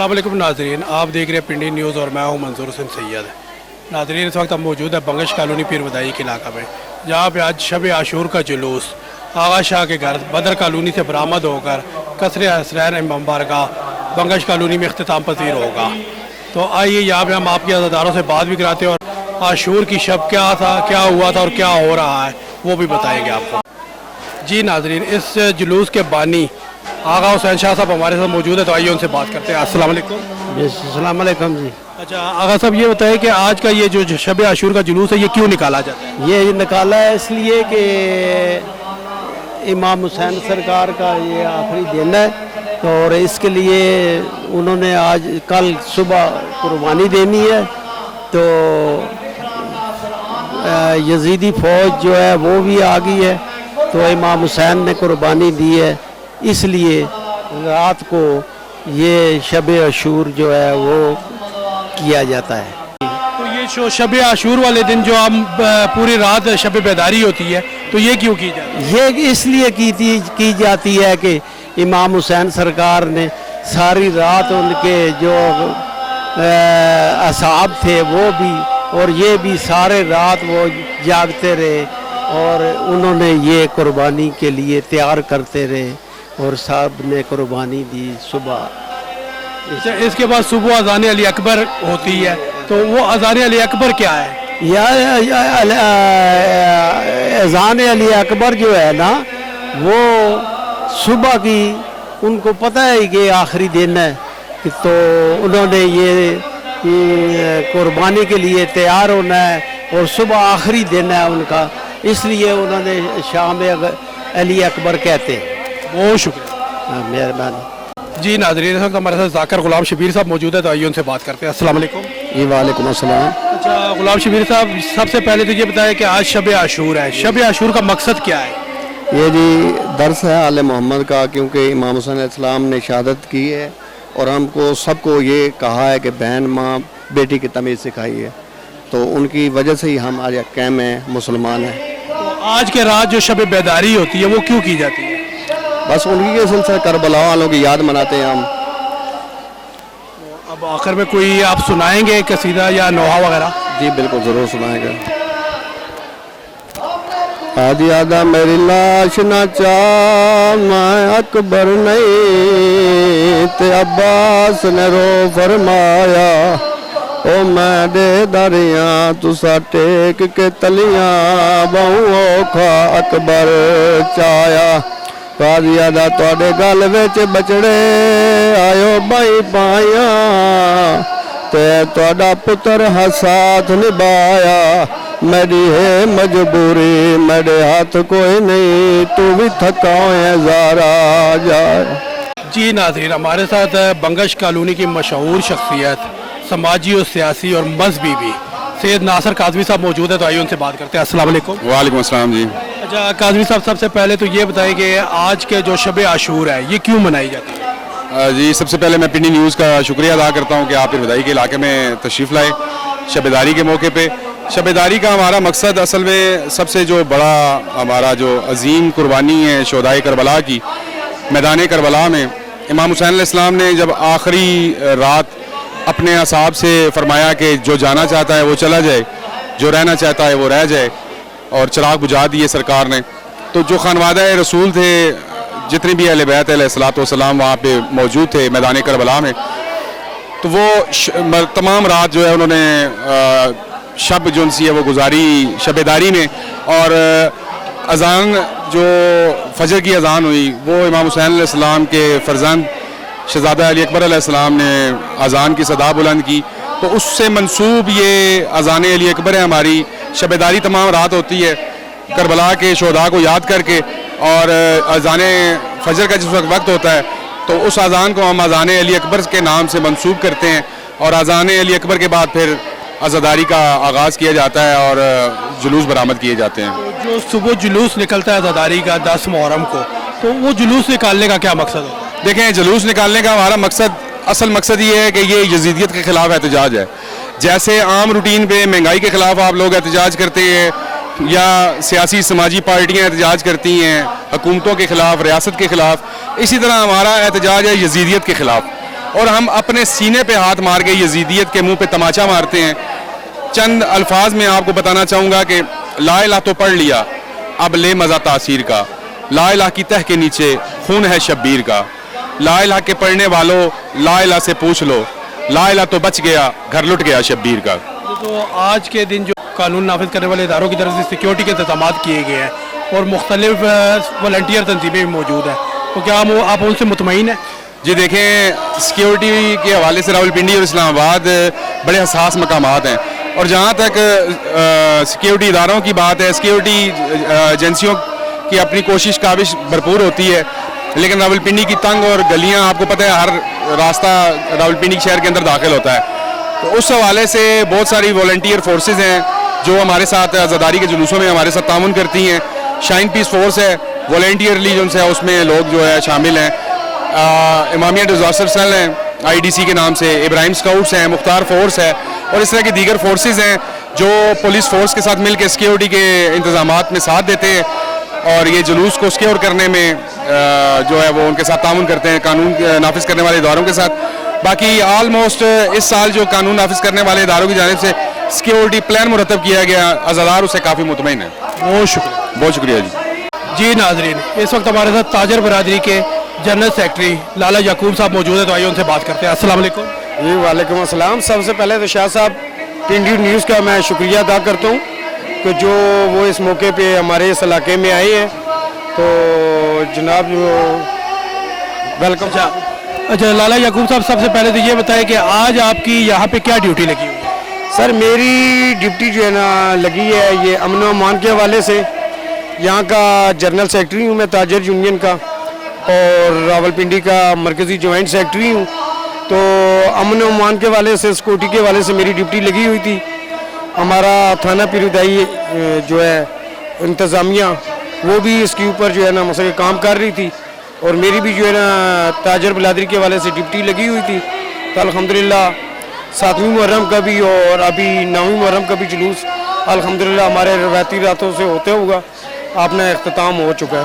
अस्सलाम वालेकुम नाजरीन, आप देख रहे हैं पिंडी न्यूज़ और मैं हूं मंजूर हुसैन सैयद। नाजरीन, इस वक्त हम मौजूद है बंगश कॉलोनी पीर बदाई के इलाका में, जहां पे आज शब आशूर का जुलूस आगा शाह के घर बदर कॉलोनी से बरामद होकर कसरे हसरैन इमाम बारगाह बंगश कॉलोनी में इख्तिताम पसीर होगा। तो आइए यहाँ पे हम आपके अज़ादारों से बात भी कराते हैं और आशूर की शब क्या था, क्या हुआ था और क्या हो रहा है वो भी बताएंगे आपको। जी नाजरीन, इस जुलूस के बानी आगा हुसैन शाह साहब हमारे साथ मौजूद है, तो आइए उनसे बात करते हैं। अस्सलाम वालेकुम। अस्सलाम वालेकुम जी। अच्छा आगा साहब, ये बताएं कि आज का ये जो शब आशूर का जुलूस है ये क्यों निकाला जाता है? ये निकाला है इसलिए कि इमाम हुसैन सरकार का ये आखिरी दिन है, और इसके लिए उन्होंने आज कल सुबह कुर्बानी देनी है। तो यजीदी फ़ौज जो है वो भी आ गई है, तो इमाम हुसैन ने कुर्बानी दी है, इसलिए रात को ये शब आशूर जो है वो किया जाता है। तो ये जो शब आशूर वाले दिन जो हम पूरी रात शब बेदारी होती है, तो ये क्यों की जाती है? ये इसलिए की जाती है कि इमाम हुसैन सरकार ने सारी रात उनके जो असहाब थे वो भी और ये भी सारे रात वो जागते रहे, और उन्होंने ये कुर्बानी के लिए तैयार करते रहे और साहब ने कुर्बानी दी सुबह। इसके बाद सुबह अज़ान अली अकबर होती है, तो वो अज़ान अली अकबर क्या है? अज़ान अली अकबर जो है ना, वो सुबह की उनको पता है कि आखिरी दिन है, तो उन्होंने ये कुर्बानी के लिए तैयार होना है और सुबह आखिरी दिन है उनका, इसलिए उन्होंने शाम अली अकबर कहते हैं। बहुत शुक्रिया, मेहरबानी। जी नाज़रीन, इस वक्त हमारे साथ ज़ाकिर गुलाम शबीर साहब मौजूद है, तो आइए उनसे बात करते हैं। अस्सलाम वालेकुम। जी वालेकुम अस्सलाम। अच्छा गुलाम शबीर साहब, सबसे पहले तो ये बताएं कि आज शब आशूर है, शब आशूर का मकसद क्या है? ये जी दर्स है आले मोहम्मद का, क्योंकि इमाम हुसैन अलैहिस्सलाम ने शहादत की है और हमको सबको ये कहा है कि बहन माँ बेटी की तमीज़ सिखाई है, तो उनकी वजह से ही हम आज कैम हैं, मुसलमान हैं। तो आज के रात जो शब बेदारी होती है वो क्यों की जाती है? बस उनकी के सिलसिले करबला वालों की याद मनाते हैं हम। अब आखिर में कोई आप सुनाएंगे कसीदा या नोहा वगैरह? जी बिल्कुल ज़रूर सुनाएगा। आज यादा मेरी लाश ना चाह, मैं अकबर नहीं ते अब्बास ने रो फरमाया, ओ मैं दे दरिया तुसा टेक के तलियां बहु औखा अकबर चाया। काजिया दा तुहाडे गल विच बचड़े आयो बाई पाया, ते तुहाडा पुत्र हसाथ निभाया, मेरी है मजबूरी मेरे हाथ कोई नहीं, तू भी थका है ज़ारा जाए। जी नाज़रीन, हमारे साथ बंगश कॉलोनी की मशहूर शख्सियत, समाजी और सियासी और मजहबी भी सैयद नासिर काज़मी साहब मौजूद है, तो आइए उनसे बात करते हैं। अस्सलाम वालेकुम। वालेकुम अस्सलाम जी। अच्छा काज़मी साहब, सबसे पहले तो ये बताएं कि आज के जो शब आशूर है ये क्यों मनाई जाती है? जी सबसे पहले मैं पिंडी न्यूज़ का शुक्रिया अदा करता हूँ कि आप पीर बदाई के इलाके में तशरीफ़ लाए शबेदारी के मौके पे। शबेदारी का हमारा मकसद असल में सबसे जो बड़ा हमारा जो अजीम कुर्बानी है शोहदाए करबला की, मैदान करबला में इमाम हुसैन अलैहिस्सलाम ने जब आखिरी रात अपने असहाब से फरमाया कि जो जाना चाहता है वो चला जाए, जो रहना चाहता है वो रह जाए, और चिराग बुझा दिए सरकार ने। तो जो खानवादा रसूल थे, जितने भी अहले बैत अलैहिस्सलाम वहाँ पे मौजूद थे मैदान करबला में, तो वो तमाम रात जो है उन्होंने शब जो सी है वो गुजारी शबेदारी में, और अज़ान जो फजर की अज़ान हुई वो इमाम हुसैन अलैहिस्सलाम के फर्जंद शहज़ादा अली अकबर अलैहिस्सलाम ने अज़ान की सदा बुलंद की, तो उससे मंसूब ये अज़ान अली अकबर है हमारी। शबेदारी तमाम रात होती है करबला के शोहदा को याद करके, और अज़ान फजर का जिस वक्त होता है तो उस अज़ान को हम अज़ान अली अकबर के नाम से मंसूब करते हैं, और अज़ान अली अकबर के बाद फिर अज़ादारी का आगाज़ किया जाता है और जुलूस बरामद किए जाते हैं। तो जो सुबह जुलूस निकलता है अज़ादारी का 10 मुहर्रम को, तो वो जुलूस निकालने का क्या मकसद होता है? देखें, जुलूस निकालने का हमारा मकसद, असल मकसद ये है कि ये यजीदियत के ख़िलाफ़ एहतजाज है। जैसे आम रूटीन पे महंगाई के ख़िलाफ़ आप लोग एहतजाज करते हैं, या सियासी समाजी पार्टियाँ एहतजाज करती हैं हुकूमतों के ख़िलाफ़, रियासत के ख़िलाफ़, इसी तरह हमारा एहतजाज है यजीदियत के ख़िलाफ़। اور ہم اپنے سینے پہ ہاتھ مار کے یزیدیت کے منہ پہ تماچا مارتے ہیں. چند الفاظ میں آپ کو بتانا چاہوں گا کہ لا الہ تو پڑھ لیا اب لے مزہ تاثیر کا, لا الہ کی تہ کے نیچے خون ہے شبیر کا, لا الہ کے پڑھنے والوں لا الہ سے پوچھ لو, لا الہ تو بچ گیا گھر لٹ گیا شبیر کا. تو آج کے دن جو قانون نافذ کرنے والے اداروں کی طرف سے سیکیورٹی کے انتظامات کیے گئے ہیں اور مختلف والنٹیئر تنظیمیں بھی موجود ہیں, تو کیا آپ ان سے مطمئن ہیں؟ جی دیکھیں, سیکیورٹی کے حوالے سے راولپنڈی اور اسلام آباد بڑے حساس مقامات ہیں, اور جہاں تک سیکیورٹی اداروں کی بات ہے, سیکیورٹی ایجنسیوں کی اپنی کوشش کاوش بھرپور ہوتی ہے, لیکن راولپنڈی کی تنگ اور گلیاں آپ کو پتہ ہے ہر راستہ راولپنڈی شہر کے اندر داخل ہوتا ہے, تو اس حوالے سے بہت ساری والنٹیئر فورسز ہیں جو ہمارے ساتھ عزاداری کے جلوسوں میں ہمارے ساتھ تعاون کرتی ہیں. شائن پیس فورس ہے, والنٹیئر لیجنس ہے, اس میں لوگ جو ہے شامل ہیں, امامیہ ڈیزاسٹر سیل ہیں IDC کے نام سے, ابراہیم اسکاؤٹس ہیں, مختار فورس ہے, اور اس طرح کی دیگر فورسز ہیں جو پولیس فورس کے ساتھ مل کے سیکیورٹی کے انتظامات میں ساتھ دیتے ہیں, اور یہ جلوس کو سیکیور کرنے میں جو ہے وہ ان کے ساتھ تعاون کرتے ہیں قانون نافذ کرنے والے اداروں کے ساتھ. باقی آلموسٹ اس سال جو قانون نافذ کرنے والے اداروں کی جانب سے سیکیورٹی پلان مرتب کیا گیا, عزادار اسے کافی مطمئن ہے. بہت شکریہ. بہت شکریہ جی. جی ناظرین, اس وقت ہمارے ساتھ تاجر برادری کے جنرل سیکرٹری لالا یعقوب صاحب موجود ہیں, تو آئیے ان سے بات کرتے ہیں. السلام علیکم. جی وعلیکم السلام. سب سے پہلے تو شاہ صاحب پنڈی نیوز کا میں شکریہ ادا کرتا ہوں کہ جو وہ اس موقع پہ ہمارے اس علاقے میں آئے ہیں, تو جناب جو ویلکم. اچھا لالا یعقوب صاحب, سب سے پہلے تو یہ بتائیں کہ آج آپ کی یہاں پہ کیا ڈیوٹی لگی ہوئی ہے؟ سر میری ڈیوٹی جو ہے نا لگی ہے یہ امن و امان کے حوالے سے. یہاں کا جنرل سیکرٹری ہوں میں تاجر یونین کا, اور راولپنڈی کا مرکزی جوائنٹ سیکرٹری ہوں. تو امن و امان کے حوالے سے سیکورٹی کے حوالے سے میری ڈیوٹی لگی ہوئی تھی. ہمارا تھانہ پیرودائی جو ہے انتظامیہ وہ بھی اس کے اوپر جو ہے نا مسئلہ کام کر رہی تھی, اور میری بھی جو ہے نا تاجر برادری کے حوالے سے ڈیوٹی لگی ہوئی تھی. تو الحمدللہ 7ویں محرم کا بھی اور ابھی 9ویں محرم کا بھی جلوس الحمدللہ ہمارے روایتی راتوں سے ہوتے ہوگا اپنا اختتام ہو چکا ہے.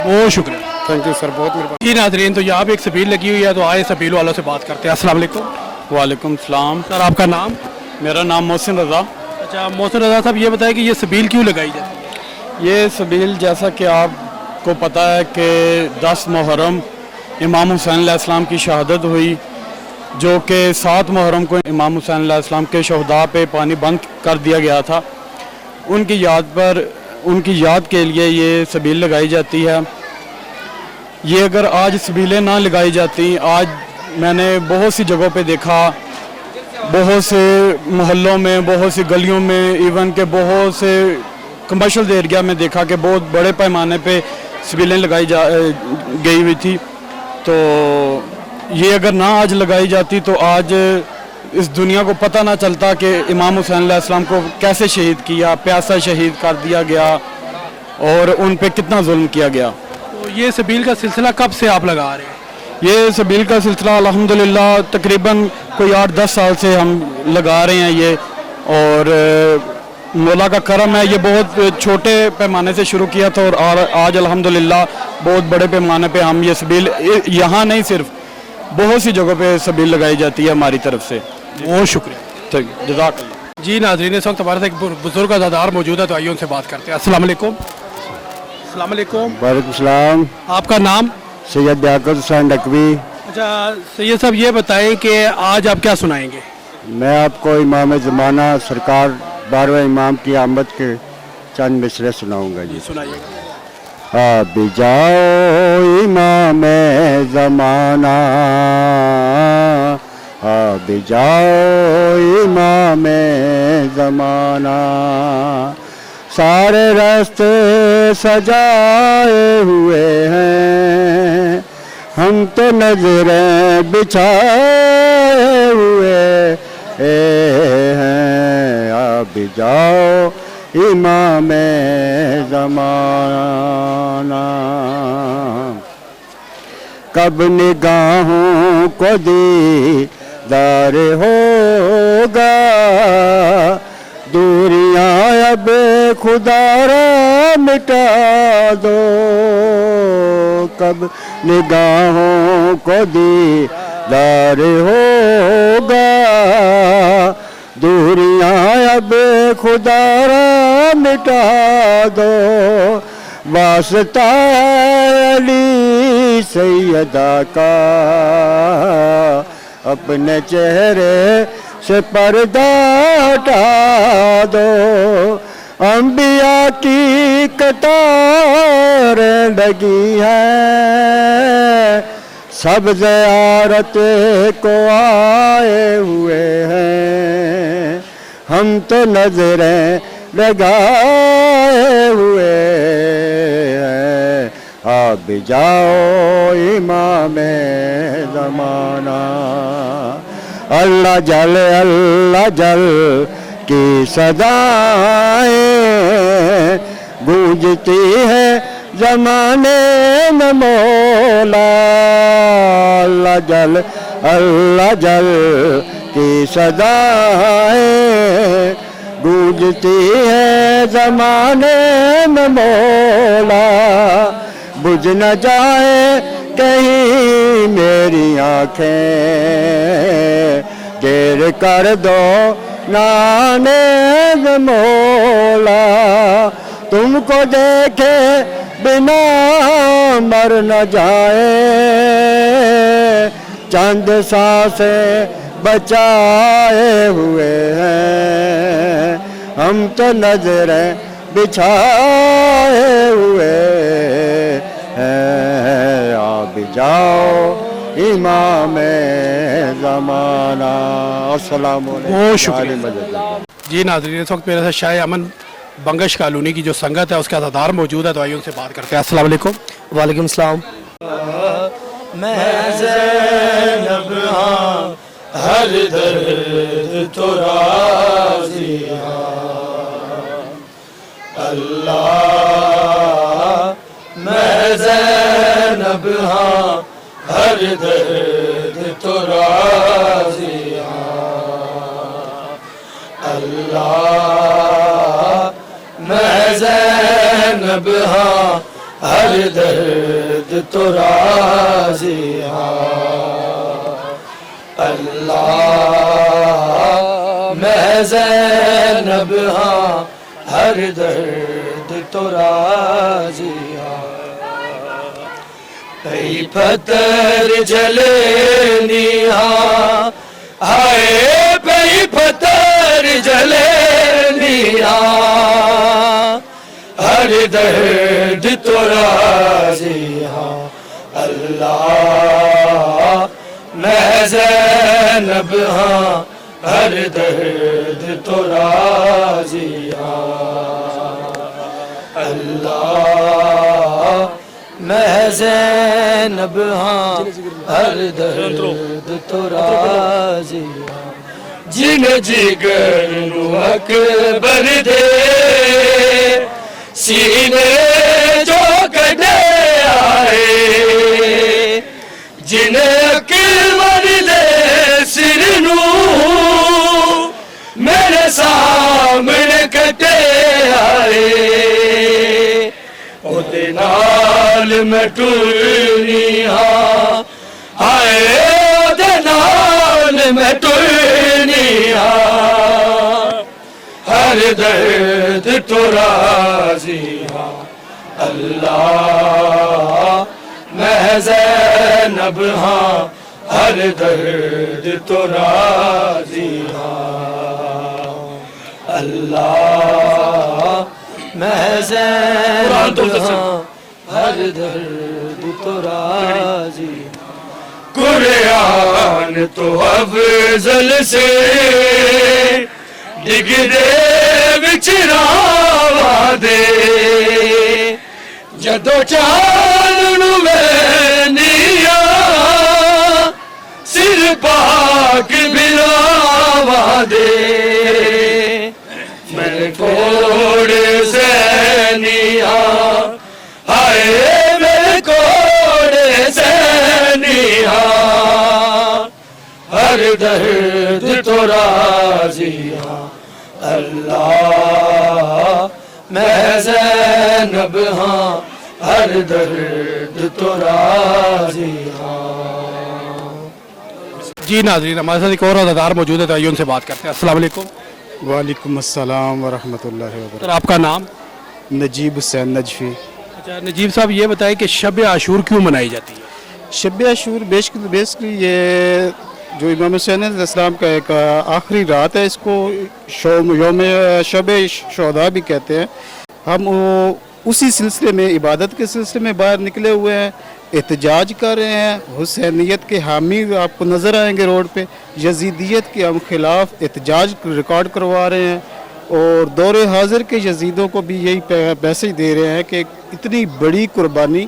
بہت شکریہ. تھینک یو سر, بہت مہربانی. جی ناظرین, تو یہاں پہ ایک سبیل لگی ہوئی ہے, تو آئے سبیل والوں سے بات کرتے ہیں. السلام علیکم. وعلیکم السلام. سر آپ کا نام؟ میرا نام محسن رضا. اچھا محسن رضا صاحب, یہ بتائیں کہ یہ سبیل کیوں لگائی جاتی ہے؟ یہ سبیل جیسا کہ آپ کو پتہ ہے کہ 10 محرم امام حسین علیہ السلام کی شہادت ہوئی, جو کہ 7 محرم کو امام حسین علیہ السلام کے شہداء پہ پانی بند کر دیا گیا تھا. ان کی یاد کے لیے یہ سبیل لگائی جاتی ہے. یہ اگر آج سبیلیں نہ لگائی جاتی, آج میں نے بہت سی جگہوں پہ دیکھا, بہت سے محلوں میں, بہت سی گلیوں میں, ایون کہ بہت سے کمرشل ایریا میں دیکھا کہ بہت بڑے پیمانے پہ سبیلیں لگائی گئی ہوئی تھی. تو یہ اگر نہ آج لگائی جاتی تو آج اس دنیا کو پتہ نہ چلتا کہ امام حسین علیہ السلام کو کیسے شہید کیا, پیاسا شہید کر دیا گیا, اور ان پہ کتنا ظلم کیا گیا. تو یہ سبیل کا سلسلہ کب سے آپ لگا رہے ہیں؟ یہ سبیل کا سلسلہ الحمدللہ تقریباً کوئی 8-10 سال سے ہم لگا رہے ہیں یہ, اور مولا کا کرم ہے. یہ بہت چھوٹے پیمانے سے شروع کیا تھا, اور آج الحمدللہ بہت بڑے پیمانے پہ ہم یہ سبیل, یہاں نہیں صرف بہت سی جگہوں پہ سبیل لگائی جاتی ہے ہماری طرف سے. بہت شکریہ. جزاک اللہ. جی ناظرین, اس وقت ہمارے ساتھ ایک بزرگ عزادار موجود ہے, تو آئیے ان سے بات کرتے ہیں. السلام علیکم. السلام علیکم. وعلیکم السلام. آپ کا نام؟ سید بیاقوت حسین ڈکوی. اچھا سید صاحب, یہ بتائیں کہ آج آپ کیا سنائیں گے؟ میں آپ کو امام زمانہ سرکار 12ویں امام کی آمد کے چند مصرے سناؤں گا. جی سنائیے گا. اب جاؤ امام زمانہ, اب جاؤ امام زمانہ, سارے راستے سجائے ہوئے ہیں, ہم تو نظریں بچھائے ہوئے ہیں. اب جاؤ امام زمانہ, کب نگاہوں کو دیدار ہوگا, دوریاں اب خدا را مٹا دو, کب نگاہوں کو دیدار دار ہوگا دوریاں اب خدا را مٹا دو واسطہ علی سیدہ کا اپنے چہرے سے پردہ ہٹا دو انبیاء کی قطاریں لگی ہیں سب زیارت کو آئے ہوئے ہیں ہم تو نظریں لگائے ہوئے ہیں آپ جاؤ امام زمانہ اللہ جل کی صدائیں گونجتی ہے زمانے میں مولا اللہ جل کی صدائیں گونجتی ہے زمانے میں مولا بجھ نہ جائے کہیں میری آنکھیں دیر کر دو نانے مولا تم کو دیکھے بنا مر نہ جائے چند سانسیں بچائے ہوئے ہیں ہم تو نظریں بچھائے ہوئے ہیں آپ جاؤ امام زمانہ السلام علیکم بہت شکریہ جی ناظرین اس وقت میرے ساتھ شاہ امن بنگش کالونی کی جو سنگت ہے اس کا عزادار موجود ہے تو آئیے ان سے بات کرتے ہیں السلام علیکم وعلیکم السلام میں زینب ہاں ہر درد تو راضی اللہ میں زینب ہاں ہر درد تو راضی اللہ میں زینب ہاں ہر درد تو راضی اللہ میں زینب ہاں ہر درد تو راضی کئی پتھر جلے نیہاں ہائے پئی پتھر جلے نیہاں ہر درد تو راضی ہاں اللہ میں زینب ہاں ہر درد تو راضی ہاں اللہ میں زینب ہاں ہر درد تو راضی ہاں جن جگر نو اکبر دے سینے جو کڈے آئے جن اکبر دے سر نو میرے سامنے کٹے آئے اودے نال میں ٹرنی ہاں ہائے اودے نال میں ٹرنی ہاں ہر درد تو راضی ہاں اللہ میں زینب ہاں ہر درد تو راضی ہاں اللہ میں زینب ہاں ہر درد تو راضی قرآن تو افضل سے ڈگ دے بچراوا دے جدو چال نیا سر پاک بلاوا دے میں کوڑ سینیا ہائے میں کوڑ سینیا ہر درد تو راضی ہاں اللہ میں زینب ہاں ہر درد تو راضی ہاں जी नाज़रीन, हमारे साथ एक और अज़ादार मौजूद है, तो आइए उनसे बात करते हैं। अस्सलाम वालेकुम वालेकुम अस्सलाम वरहमतुल्लाहि सर, वबरकातुहू। आपका नाम? नजीब हुसैन नजफी। अच्छा नजीब साहब, ये बताएं कि शब आशूर क्यों मनाई जाती है? शब आशूर बेसिकली ये जो इमाम हुसैन अलैहिस्सलाम का एक आखिरी रात है, इसको यौम शब शुहदा भी कहते हैं। हम उसी सिलसिले में, इबादत के सिलसिले में बाहर निकले हुए हैं, एहतजाज कर रहे हैं। हुसैनियत के हामी आपको नज़र आएंगे रोड पे, यजीदियत के हम खिलाफ एहतजाज रिकॉर्ड करवा रहे हैं और दौरे हाजिर के यजीदों को भी यही मैसेज दे रहे हैं कि इतनी बड़ी कुर्बानी,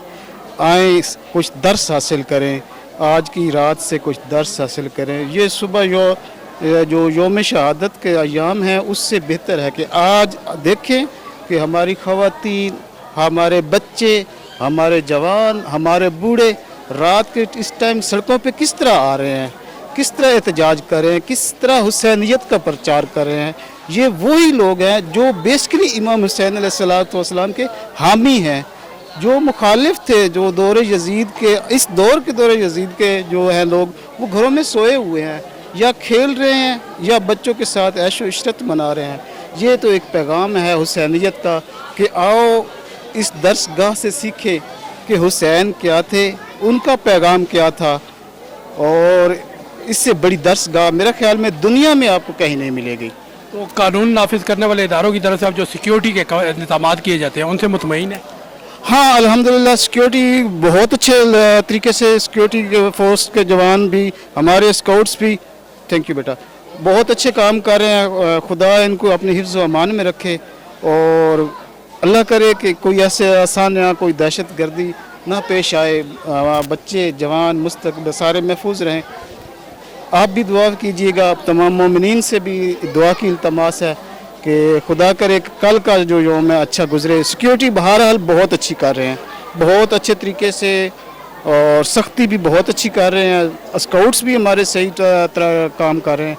आए कुछ दर्स हासिल करें, आज की रात से कुछ दर्स हासिल करें। ये सुबह जो यौम शहादत के अयाम हैं उससे बेहतर है कि आज देखें कि हमारी ख़वातीन, हमारे बच्चे, हमारे जवान, हमारे बूढ़े रात के इस टाइम सड़कों पे किस तरह आ रहे हैं, किस तरह एहतजाज कर रहे हैं, किस तरह हुसैनियत का प्रचार कर रहे हैं। ये वही लोग हैं जो बेसिकली इमाम हुसैन अलैहिस्सलाम के हामी हैं, जो मुखालिफ थे, जो दौरे यजीद के, इस दौर के दौरे यजीद के जो हैं लोग, वो घरों में सोए हुए हैं या खेल रहे हैं या बच्चों के साथ ऐशो इशरत मना रहे हैं। ये तो एक पैगाम है हुसैनियत का कि आओ इस दर्सगाह से सीखें कि हुसैन क्या थे, उनका पैगाम क्या था, और इससे बड़ी दर्सगाह मेरे ख्याल में दुनिया में आपको कहीं नहीं मिलेगी। तो कानून नाफिज करने वाले इदारों की तरफ से अब जो सिक्योरिटी के इंतजाम किए जाते हैं उनसे मुतमईन है? हाँ अल्हम्दुलिल्लाह, सिक्योरिटी बहुत अच्छे तरीके से, सिक्योरिटी फोर्स के जवान भी, हमारे स्काउट्स भी, थैंक यू बेटा, बहुत अच्छे काम कर रहे हैं। खुदा इनको अपने हिफ्ज़ व अमान में रखे और अल्लाह करे कि कोई ऐसे आसान या कोई दहशत गर्दी ना पेश आए, बच्चे जवान मुस्तक़बिल सारे महफूज रहें। आप भी दुआ कीजिएगा, तमाम मोमिनीन से भी दुआ की इल्तमास है कि खुदा करे कि कल का जो यौम है अच्छा गुजरे। सिक्योरिटी बहरहाल बहुत अच्छी कर रहे हैं, बहुत अच्छे तरीके से, और सख्ती भी बहुत अच्छी कर रहे हैं। स्काउट्स भी हमारे सही तरह काम कर रहे हैं।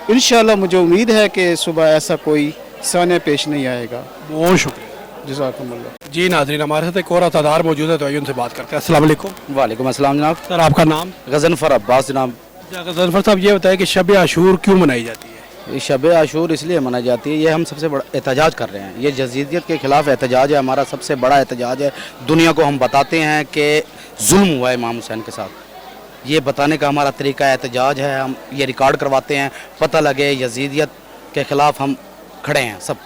इंशाल्लाह मुझे उम्मीद है कि सुबह ऐसा कोई सान्या पेश नहीं आएगा। बहुत शुक्रिया। जज़ाकुमुल्लाह। जी नाज़रीन, हमारे साथ एक और अज़ादार मौजूद है, तो आइए उनसे बात करते हैं। अस्सलाम वालेकुम। वालेकुम अस्सलाम जनाब। सर, आपका नाम? गज़नफ़र अब्बास जनाब। गज़नफ़र साहब, ये बताएं कि शब आशूर क्यों मनाई जाती है? ये शब आशूर इसलिए मनाई जाती है, ये हम सबसे बड़ा एहतजाज कर रहे हैं, ये यजीदियत के ख़िलाफ़ एहतजाज है, हमारा सबसे बड़ा एहतजाज है। दुनिया को हम बताते हैं कि जुल्म हुआ है इमाम हुसैन के साथ, ये बताने का हमारा तरीका एहतजाज है। हम ये रिकॉर्ड करवाते हैं, पता लगे यजीदियत के ख़िलाफ़ हम खड़े हैं सब,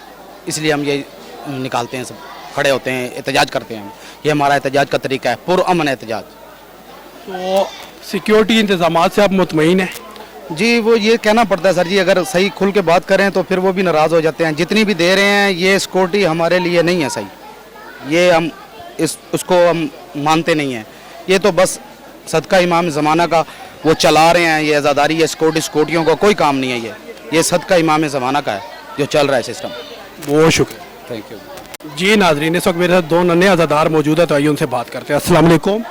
इसलिए हम ये निकालते हैं, सब खड़े होते हैं, एहतजाज करते हैं। ये हमारा एहतजाज का तरीका है, पुरअमन एहतजाज। तो सिक्योरिटी इंतजाम से आप मुतमईन हैं? जी, वो ये कहना पड़ता है सर जी, अगर सही खुल के बात करें तो फिर वो भी नाराज़ हो जाते हैं। जितनी भी दे रहे हैं ये सिक्योरिटी हमारे लिए नहीं है सही, ये हम उसको हम मानते नहीं हैं। ये तो बस सदका इमाम ज़माना का वो चला रहे हैं, ये आज़ादारी है, सिक्योरिटियों का कोई काम नहीं है। ये सदका इमाम ज़माना का है जो चल रहा है सिस्टम। बहुत शुक्रिया, थैंक यू। जी नाज़रीन, इस वक्त मेरे साथ दो नन्हे अज़ादार मौजूद है, तो आइए उनसे बात करते हैं। अस्सलाम वालेकुम।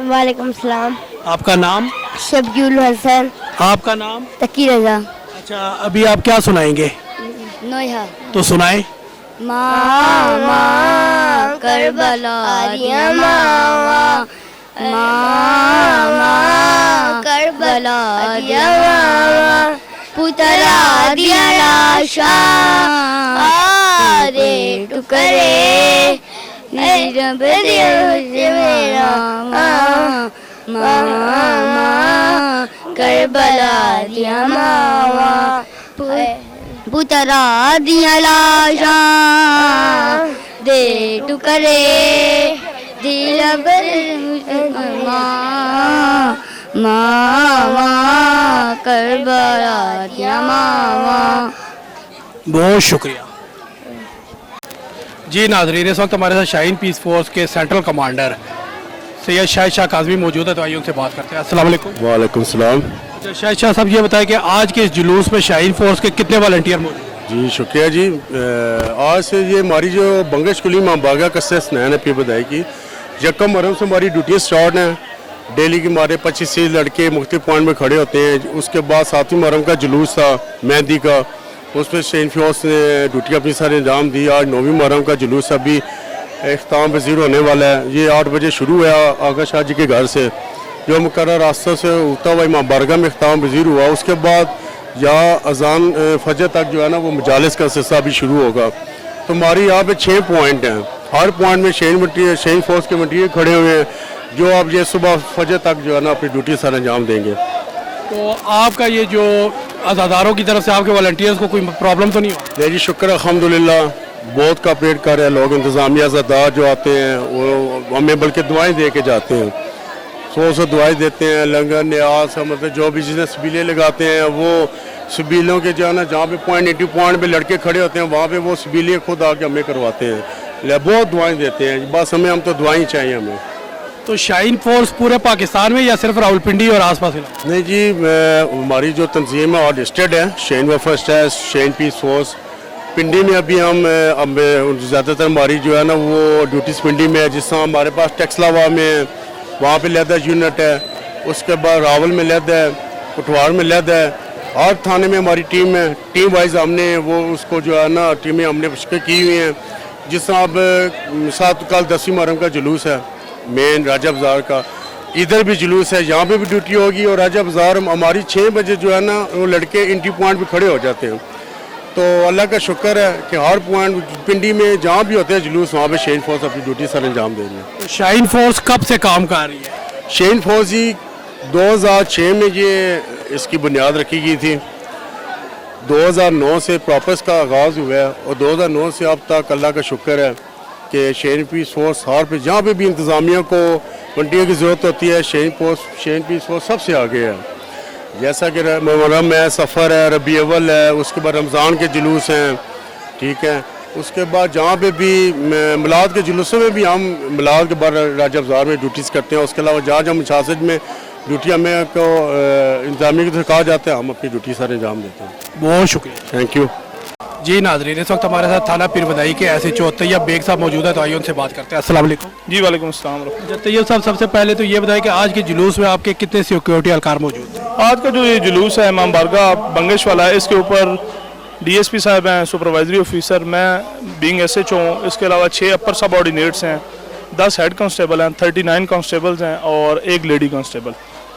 वालेकुम सलाम। आपका नाम? शबीउल हसन। आपका नाम? तकी रजा। अच्छा, अभी आप क्या सुनाएंगे? नोहा। तो सुनाएं। माँ माँ करबला दिया माँ, माँ माँ करबला दिया माँ, पुतला दिया लाशा आरे टुकड़े, नीरब दिया मेरा माँ, माँ माँ करबला दिया माँ, पुतला दिया लाशा दे टुकड़े, दिल माँ माँ करबला दिया माँ। बहुत शुक्रिया। जी नाज़रीन, इस वक्त हमारे साथ शाहीन पीस फोर्स के सेंट्रल कमांडर सैयद शाहिद शाह काज़मी मौजूद है, तो आइए उनसे बात करते हैं। अस्सलाम वालेकुम। वालेकुम सलाम। अच्छा शाहिद शाह साहब, ये बताएं कि आज के इस जुलूस में शाहीन फोर्स के कितने वॉलंटियर मौजूद हैं? जी शुक्रिया जी। आज से ये हमारी जो बंगश कुली माँ बागा कस्से स्नैन है पी बधाई की यकम मुहर्रम से हमारी ड्यूटियाँ स्टार्ट हैं। डेली के हमारे 25 लड़के मुख्तलिफ पॉइंट में खड़े होते हैं। उसके बाद 7वीं मुहर्रम का जुलूस था मेहंदी का, उस पर शाहीन फोर्स ने ड्यूटी अपनी सारे अंजाम दी। आज 9वीं मुहर्रम का जुलूस अभी इख्ताम पज़ीर होने वाला है। ये 8 बजे शुरू हुआ आगा शाह जी के घर से जो मुकर्रर रास्तों से होता हुआ इमाम बारगाह में इख्तिताम पज़ीर हुआ, उसके बाद यहाँ अजान फजर तक जो है ना वो मजालिस का सिलसिला भी शुरू होगा। तो हमारी यहाँ पे 6 पॉइंट हैं, हर पॉइंट में शेन फोर्स के मटीरियल खड़े हुए हैं जो आप ये सुबह फजर तक जो है ना अपनी ड्यूटी सर अंजाम देंगे। तो आपका ये जो अज़ादारों की तरफ से आपके वॉलंटियर्स को कोई प्रॉब्लम तो नहीं हो? नहीं जी, शुक्र अल्हम्दुलिल्लाह, बहुत कापरेट कर रहे हैं लोग। इंतज़ामिया अज़ादार जो आते हैं वो हमें बल्कि दुआएं दे के जाते हैं, 100 दुआएं देते हैं। लंगर न्यास मतलब जो भी जिसने सबीले लगाते हैं वो सबीलों के जो है ना जहाँ पे पॉइंट पॉइंट पे लड़के खड़े होते हैं वहाँ पे वो सबीले खुद आके हमें करवाते हैं, बहुत दुआएं देते हैं। बस हम तो दुआएं चाहिए हमें। तो शाइन फोर्स पूरे पाकिस्तान में या सिर्फ रावलपिंडी और आसपास? नहीं जी, हमारी जो तंजीम है और लिस्टेड है, शेन व फर्स्ट है, शेन पीस फोर्स। पिंडी में अभी हम ज़्यादातर हमारी जो है ना वो ड्यूटीज़ पिंडी में है। जिस तरह हमारे पास टेक्सलावा में वहाँ पे लैदा यूनिट है, उसके बाद रावल में लैदा है, कुटवाड़ में लैदा है। हर थाने में हमारी टीम है, टीम वाइज हमने वो उसको जो है ना टीमें हमने की हुई हैं। जिस तरह अब साथ कल 10वीं मुहर्रम का जुलूस है मेन राजा बाज़ार का, इधर भी जुलूस है, यहाँ पे भी ड्यूटी होगी। और राजा बाज़ार हमारी 6 बजे जो है ना वो लड़के एंट्री पॉइंट पे खड़े हो जाते हैं। तो अल्लाह का शुक्र है कि हर पॉइंट पिंडी में जहाँ भी होते हैं जुलूस वहाँ पे शेन फोर्स अपनी ड्यूटी सर अंजाम दे रही है। तो शाइन फोर्स कब से काम कर रही है? शेन फोर्स जी 2006 में ये इसकी बुनियाद रखी गई थी, 2009 से प्रॉपर इसका आगाज़ हुआ है और 2009 से अब तक अल्लाह का शुक्र है कि शेन पीस फोर्स हर पे जहाँ पे भी इंतज़ामिया को वॉलंटियर की ज़रूरत होती है शेन पीस फोर्स सबसे आगे है। जैसा कि मुहर्रम है, सफ़र है, रबी अव्वल है, उसके बाद रमज़ान के जुलूस हैं, ठीक है। उसके बाद जहाँ पे भी मिलाद के जुलूसों में भी हम मिलाद के बाद राजा बाज़ार में ड्यूटीज़ करते हैं। उसके अलावा जहाँ जहाँ मुशासद में ड्यूटी हमें को इंतज़ामिया की तरफ कहा जाता है, हम अपनी ड्यूटी सर अंजाम देते हैं। बहुत शुक्रिया, थैंक यू जी। नाज़रीन, इस वक्त हमारे साथ थाना पीर बदाई के ऐसे चौथैया बेग साहब मौजूद है, तो आइए उनसे बात करते हैं। अस्सलाम वालेकुम। जी वालेकुम अस्सलाम। तैयब साहब, सबसे पहले तो ये बताएं कि आज के जुलूस में आपके कितने सिक्योरिटी एहलकार मौजूद हैं? आज का जो ये जुलूस है इमाम बारगाह बंगश वाला है, इसके ऊपर DSP साहब हैं, सुपरवाइजरी ऑफिसर, मैं बीइंग SHO हूँ। इसके अलावा 6 अपर सब ऑर्डिनेट्स हैं, 10 हेड कांस्टेबल हैं, 39 कांस्टेबल्स हैं और 1 लेडी कांस्टेबल।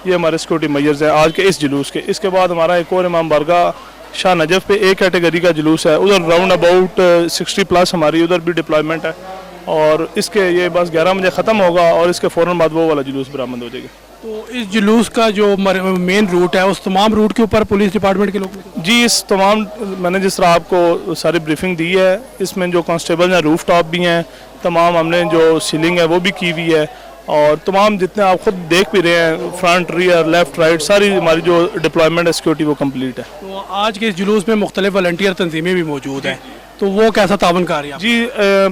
ये हमारे सिक्योरिटी मेजर्स हैं आज के इस जुलूस के। इसके बाद हमारा एक और इमाम बारगाह शाह नजफ़ पे A कैटेगरी का जुलूस है, उधर राउंड अबाउट 60+ हमारी उधर भी डिप्लॉयमेंट है। और इसके ये बस 11 बजे ख़त्म होगा और इसके फ़ौरन बाद वो वाला जुलूस बरामद हो जाएगा। तो इस जुलूस का जो मेन रूट है उस तमाम रूट के ऊपर पुलिस डिपार्टमेंट के लोग? जी, इस तमाम मैंने जिस तरह आपको सारी ब्रीफिंग दी है, इसमें जो कांस्टेबल हैं रूफ टॉप भी हैं, तमाम हमने जो सीलिंग है वो भी की हुई है और तमाम जितने आप खुद देख भी रहे हैं फ्रंट रियर लेफ्ट राइट सारी हमारी जो डिप्लॉयमेंट है सिक्योरिटी वो कंप्लीट है। तो आज के इस जुलूस में मुख्तलिफ वॉलंटियर तंजीमें भी मौजूद हैं, तो वो कैसा तावन कर रही है? जी,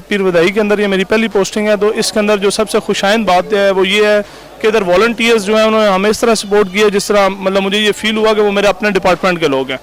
पीर बदाई के अंदर ये मेरी पहली पोस्टिंग है, तो इसके अंदर जो सबसे खुशाइंद बात है वो ये है कि इधर वॉलंटियर्स जो हैं उन्होंने हमें इस तरह सपोर्ट किया जिस तरह मतलब मुझे ये फील हुआ कि वो मेरे अपने डिपार्टमेंट के लोग हैं।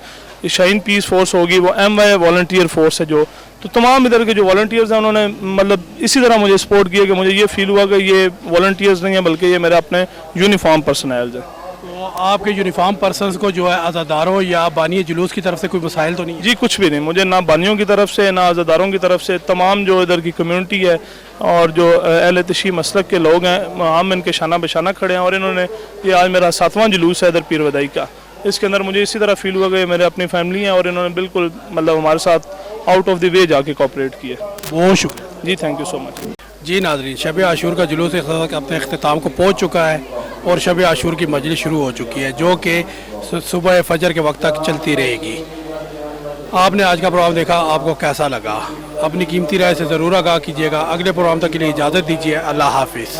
शाइन पीस फोर्स होगी, वो MY वॉलंटियर फोर्स है जो, तो तमाम इधर के जो वॉलंटियर्स हैं उन्होंने मतलब इसी तरह मुझे सपोर्ट किया कि मुझे ये फील हुआ कि ये वॉलंटियर्स नहीं हैं बल्कि ये मेरे अपने यूनिफॉर्म पर्सनल्स हैं। तो आपके यूनिफॉर्म पर्सनस को जो है अज़ादारों या बानी जुलूस की तरफ से कोई मसाइल तो नहीं है? जी, कुछ भी नहीं, मुझे ना बानियों की तरफ से ना अज़ादारों की तरफ से, तमाम जो इधर की कम्युनिटी है और जो अहले तशी मसलक के लोग हैं हम इनके शाना बशाना खड़े हैं। और इन्होंने ये आज मेरा 7वां जुलूस है इधर पीर बदाई का, इसके अंदर मुझे इसी तरह फील हुआ कि मेरे अपनी फैमिली है और इन्होंने बिल्कुल मतलब हमारे साथ आउट ऑफ द वे जाके कोऑपरेट किया। बहुत शुक्रिया जी, थैंक यू सो मच। जी नाज़रीन, शब आशूर का जुलूस अपने अख्तिताम को पहुँच चुका है और शब आशूर की मजलिस शुरू हो चुकी है जो कि सुबह फजर के वक्त तक चलती रहेगी। आपने आज का प्रोग्राम देखा, आपको कैसा लगा? अपनी कीमती राय से ज़रूर आगाह कीजिएगा। अगले प्रोग्राम तक के लिए इजाज़त दीजिए। अल्लाह हाफिज़।